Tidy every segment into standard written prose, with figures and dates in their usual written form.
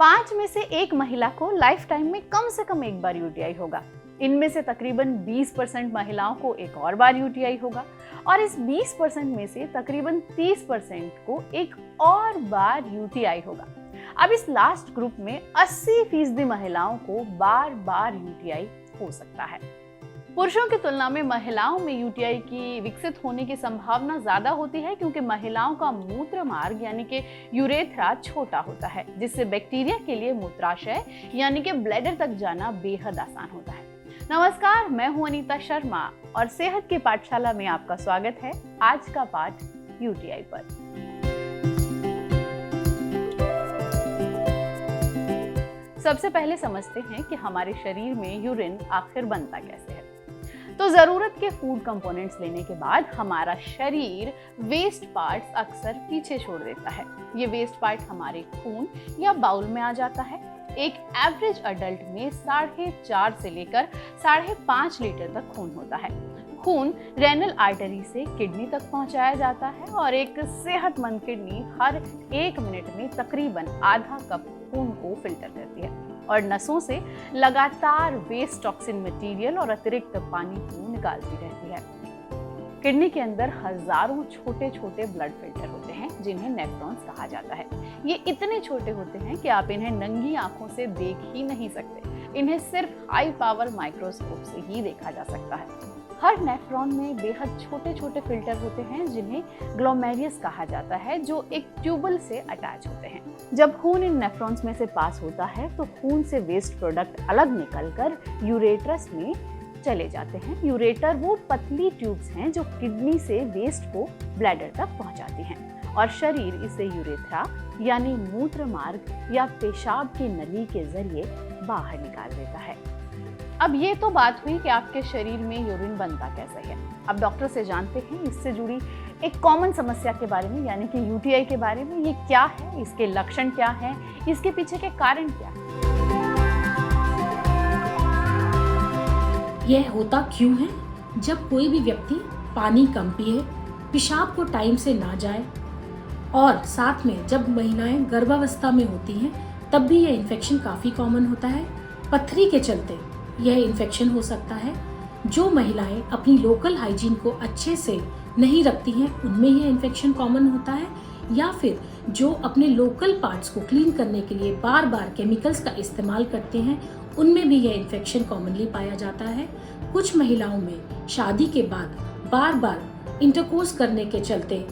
5 में से एक महिला को लाइफ टाइम में कम से कम एक बार यूटीआई होगा। इनमें से तकरीबन 20% महिलाओं को एक और बार यूटीआई होगा और इस 20% में से तकरीबन 30% को एक और बार यूटीआई होगा। अब इस लास्ट ग्रुप में 80% महिलाओं को बार बार यूटीआई हो सकता है। पुरुषों की तुलना में महिलाओं में यूटीआई की विकसित होने की संभावना ज्यादा होती है, क्योंकि महिलाओं का मूत्र मार्ग यानी कि यूरेथ्रा छोटा होता है, जिससे बैक्टीरिया के लिए मूत्राशय यानी कि ब्लैडर तक जाना बेहद आसान होता है। नमस्कार, मैं हूं अनीता शर्मा और सेहत की पाठशाला में आपका स्वागत है। आज का पाठ यूटीआई पर। सबसे पहले समझते हैं कि हमारे शरीर में यूरिन आखिर बनता कैसे है। तो जरूरत के फूड कंपोनेंट्स लेने के बाद हमारा शरीर वेस्ट पार्ट्स अक्सर पीछे छोड़ देता है। ये वेस्ट पार्ट हमारे खून या बाउल में आ जाता है। एक एवरेज अडल्ट में 4.5 से लेकर 5.5 लीटर तक खून होता है। खून रेनल आर्टरी से किडनी तक पहुंचाया जाता है और एक सेहतमंद किडनी हर 1 मिनट में तकरीबन आधा कप खून को फिल्टर करती है और नसों से लगातार वेस्ट टॉक्सिन मटेरियल और अतिरिक्त पानी को निकालती रहती है। किडनी के अंदर हजारों छोटे छोटे ब्लड फिल्टर होते हैं, जिन्हें नेफ्रॉन्स कहा जाता है। ये इतने छोटे होते हैं कि आप इन्हें नंगी आंखों से देख ही नहीं सकते। इन्हें सिर्फ हाई पावर माइक्रोस्कोप से ही देखा जा सकता है। हर नेफ्रॉन में बेहद छोटे छोटे फिल्टर होते हैं, जिन्हें ग्लोमेरुलस कहा जाता है, जो एक ट्यूबल से अटैच होते हैं। जब खून इन नेफ्रॉन्स में से पास होता है तो खून से वेस्ट प्रोडक्ट अलग निकलकर यूरेट्रस में चले जाते हैं। यूरेटर वो पतली ट्यूब्स हैं जो किडनी से वेस्ट को ब्लैडर तक पहुंचाती हैं और शरीर इसे यूरेथ्रा यानी मूत्र मार्ग या पेशाब की नली के जरिए बाहर निकाल देता है। अब ये तो बात हुई कि आपके शरीर में यूरिन बनता कैसे है। अब डॉक्टर से जानते हैं इससे जुड़ी एक कॉमन समस्या के बारे में, यानी कि यूटीआई के बारे में। ये क्या है, इसके लक्षण क्या हैं, इसके पीछे के कारण क्या है। यह होता क्यों है? जब कोई भी व्यक्ति पानी कम पिए, पेशाब को टाइम से ना जाए और साथ में जब महिलाएं गर्भावस्था में होती हैं तब भी यह इन्फेक्शन काफ़ी कॉमन होता है। पथरी के चलते यह इन्फेक्शन हो सकता है। जो महिलाएं अपनी लोकल हाइजीन को अच्छे से नहीं रखती हैं उनमें यह इन्फेक्शन कॉमन होता है, या फिर जो अपने लोकल पार्ट्स को क्लीन करने के लिए बार बार केमिकल्स का इस्तेमाल करते हैं उनमें भी यह इन्फेक्शन कॉमनली पाया जाता है। कुछ महिलाओं में शादी के बाद बार बार इंटरकोर्स करने के चलते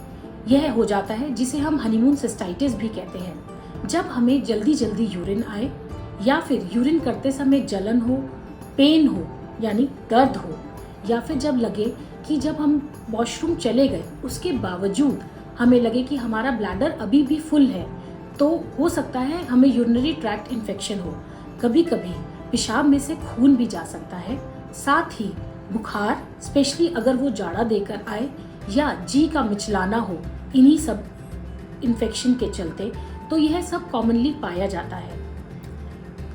यह हो जाता है, जिसे हम हनीमून सिस्टाइटिस भी कहते हैं। जब हमें जल्दी जल्दी यूरिन आए या फिर यूरिन करते समय जलन हो, पेन हो यानी दर्द हो, या फिर जब लगे कि जब हम वॉशरूम चले गए उसके बावजूद हमें लगे कि हमारा ब्लैडर अभी भी फुल है, तो हो सकता है हमें यूरिनरी ट्रैक्ट इन्फेक्शन हो। कभी कभी पेशाब में से खून भी जा सकता है। साथ ही बुखार, स्पेशली अगर वो जाड़ा देकर आए, या जी का मिचलाना हो, इन्हीं सब इन्फेक्शन के चलते तो यह सब कॉमनली पाया जाता है।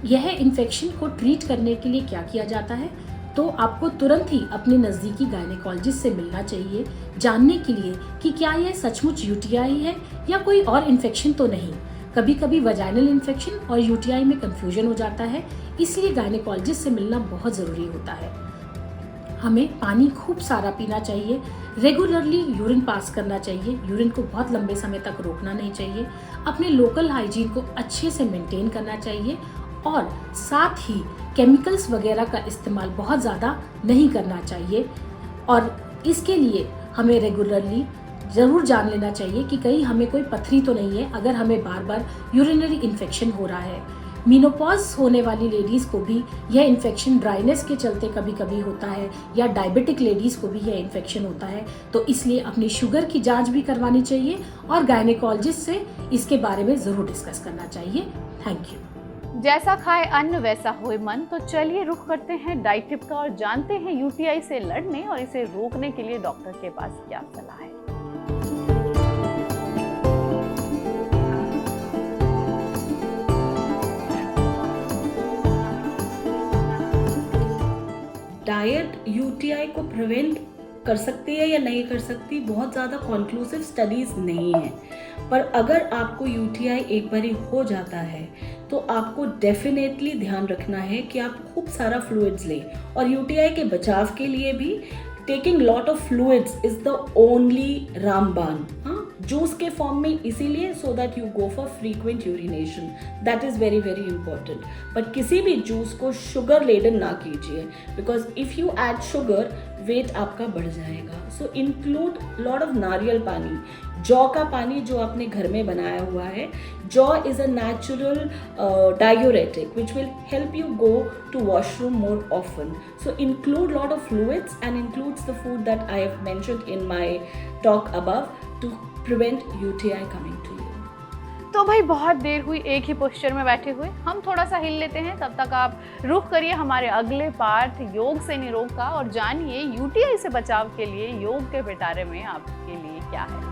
यह इन्फेक्शन को ट्रीट करने के लिए क्या किया जाता है, तो आपको तुरंत ही अपने नज़दीकी गायनेकोलॉजिस्ट से मिलना चाहिए, जानने के लिए कि क्या यह सचमुच यूटीआई है या कोई और इन्फेक्शन तो नहीं। कभी कभी वजाइनल इन्फेक्शन और यूटीआई में कंफ्यूजन हो जाता है, इसलिए गायनेकोलॉजिस्ट से मिलना बहुत ज़रूरी होता है। हमें पानी खूब सारा पीना चाहिए, रेगुलरली यूरिन पास करना चाहिए, यूरिन को बहुत लंबे समय तक रोकना नहीं चाहिए, अपने लोकल हाइजीन को अच्छे से मेंटेन करना चाहिए और साथ ही केमिकल्स वगैरह का इस्तेमाल बहुत ज़्यादा नहीं करना चाहिए। और इसके लिए हमें रेगुलरली ज़रूर जान लेना चाहिए कि कहीं हमें कोई पथरी तो नहीं है, अगर हमें बार बार यूरिनरी इन्फेक्शन हो रहा है। मेनोपॉज होने वाली लेडीज़ को भी यह इन्फेक्शन ड्राइनेस के चलते कभी कभी होता है, या डायबिटिक लेडीज़ को भी यह इन्फेक्शन होता है, तो इसलिए अपनी शुगर की जांच भी करवानी चाहिए और गायनेकोलॉजिस्ट से इसके बारे में ज़रूर डिस्कस करना चाहिए। Thank you. जैसा खाए अन्न वैसा होए मन। तो चलिए रुख करते हैं डाइट टिप का और जानते हैं यूटीआई से लड़ने और इसे रोकने के लिए डॉक्टर के पास क्या सलाह है। डाइट यूटीआई को प्रिवेंट कर सकती है या नहीं कर सकती, बहुत ज़्यादा कॉन्क्लूसिव स्टडीज़ नहीं है। पर अगर आपको यूटीआई एक बार हो जाता है तो आपको डेफिनेटली ध्यान रखना है कि आप खूब सारा फ्लूइड्स लें, और यूटीआई के बचाव के लिए भी taking lot of fluids is the only रामबाण। हाँ, जूस के फॉर्म में इसीलिए so that you go for frequent urination, that is very very important. But किसी भी जूस को शुगर लेडन ना कीजिए, because if you add sugar weight आपका बढ़ जाएगा। सो इंक्लूड लॉट ऑफ नारियल पानी, जौ का पानी जो आपने घर में बनाया हुआ है। जौ is a natural diuretic which will help you go to washroom more often. So include lot of fluids and includes the food that I have mentioned in my talk above to prevent UTI coming to you. तो भाई बहुत देर हुई एक ही posture में बैठे हुए, हम थोड़ा सा हिल लेते हैं। तब तक आप रुख करिए हमारे अगले पार्ट योग से निरोग का और जानिए यूटीआई से बचाव के लिए योग के पिटारे में आपके लिए क्या है।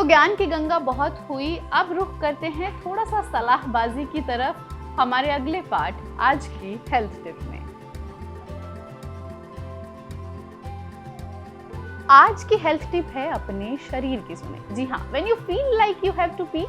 ज्ञान की गंगा बहुत हुई, अब रुख करते हैं थोड़ा सा सलाहबाजी की तरफ हमारे अगले पार्ट आज की हेल्थ टिप में। आज की हेल्थ टिप है अपने शरीर की सुने। जी हाँ, when you feel like you have to pee,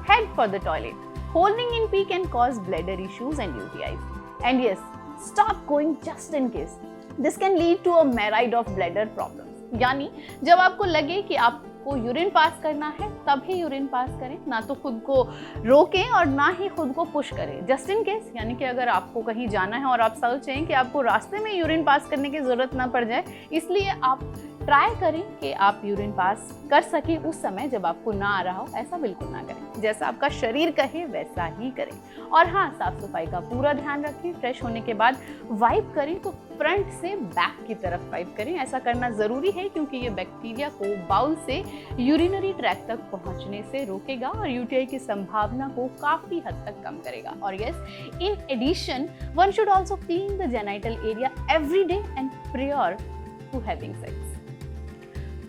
head for the toilet. Holding in pee can cause bladder issues and UTIs. And yes, stop going just in case. This can lead to a myriad of bladder problems. यानी जब आपको लगे कि आपको urine pass करना है तभी urine pass करें, ना तो खुद को रोकें और ना ही खुद को पुश करें। जस्ट इन केस यानी कि अगर आपको कहीं जाना है और आप सोचें कि आपको रास्ते में यूरिन पास करने की जरूरत ना पड़ जाए, इसलिए आप ट्राई करें कि आप यूरिन पास कर सकें उस समय जब आपको ना आ रहा हो। ऐसा बिल्कुल ना करें, जैसा आपका शरीर कहे वैसा ही करें। और हाँ, साफ सफाई का पूरा ध्यान रखें। फ्रेश होने के बाद वाइप करें तो फ्रंट से बैक की तरफ वाइप करें। ऐसा करना ज़रूरी है क्योंकि ये बैक्टीरिया को बाउल से यूरिनरी ट्रैक तक पहुंचने से रोकेगा और यूटीआई की संभावना को काफ़ी हद तक कम करेगा। और yes, in addition one should also clean the genital area every day and prior to having sex.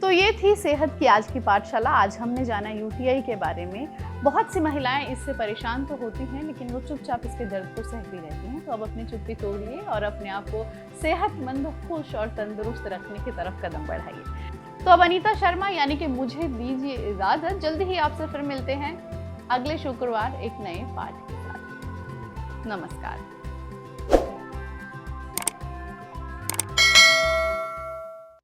तो ये थी सेहत की आज की पाठशाला। आज हमने जाना यूटीआई के बारे में। बहुत सी महिलाएं इससे परेशान तो होती हैं, लेकिन वो चुपचाप इसके दर्द को सहती रहती हैं। तो अब अपनी चुप्पी तोड़िए और अपने आप को सेहतमंद, खुश और तंदुरुस्त रखने की तरफ कदम बढ़ाइए। तो अब अनीता शर्मा यानी कि मुझे दीजिए इजाजत। जल्दी ही आपसे फिर मिलते हैं अगले शुक्रवार एक नए पाठ के साथ। नमस्कार।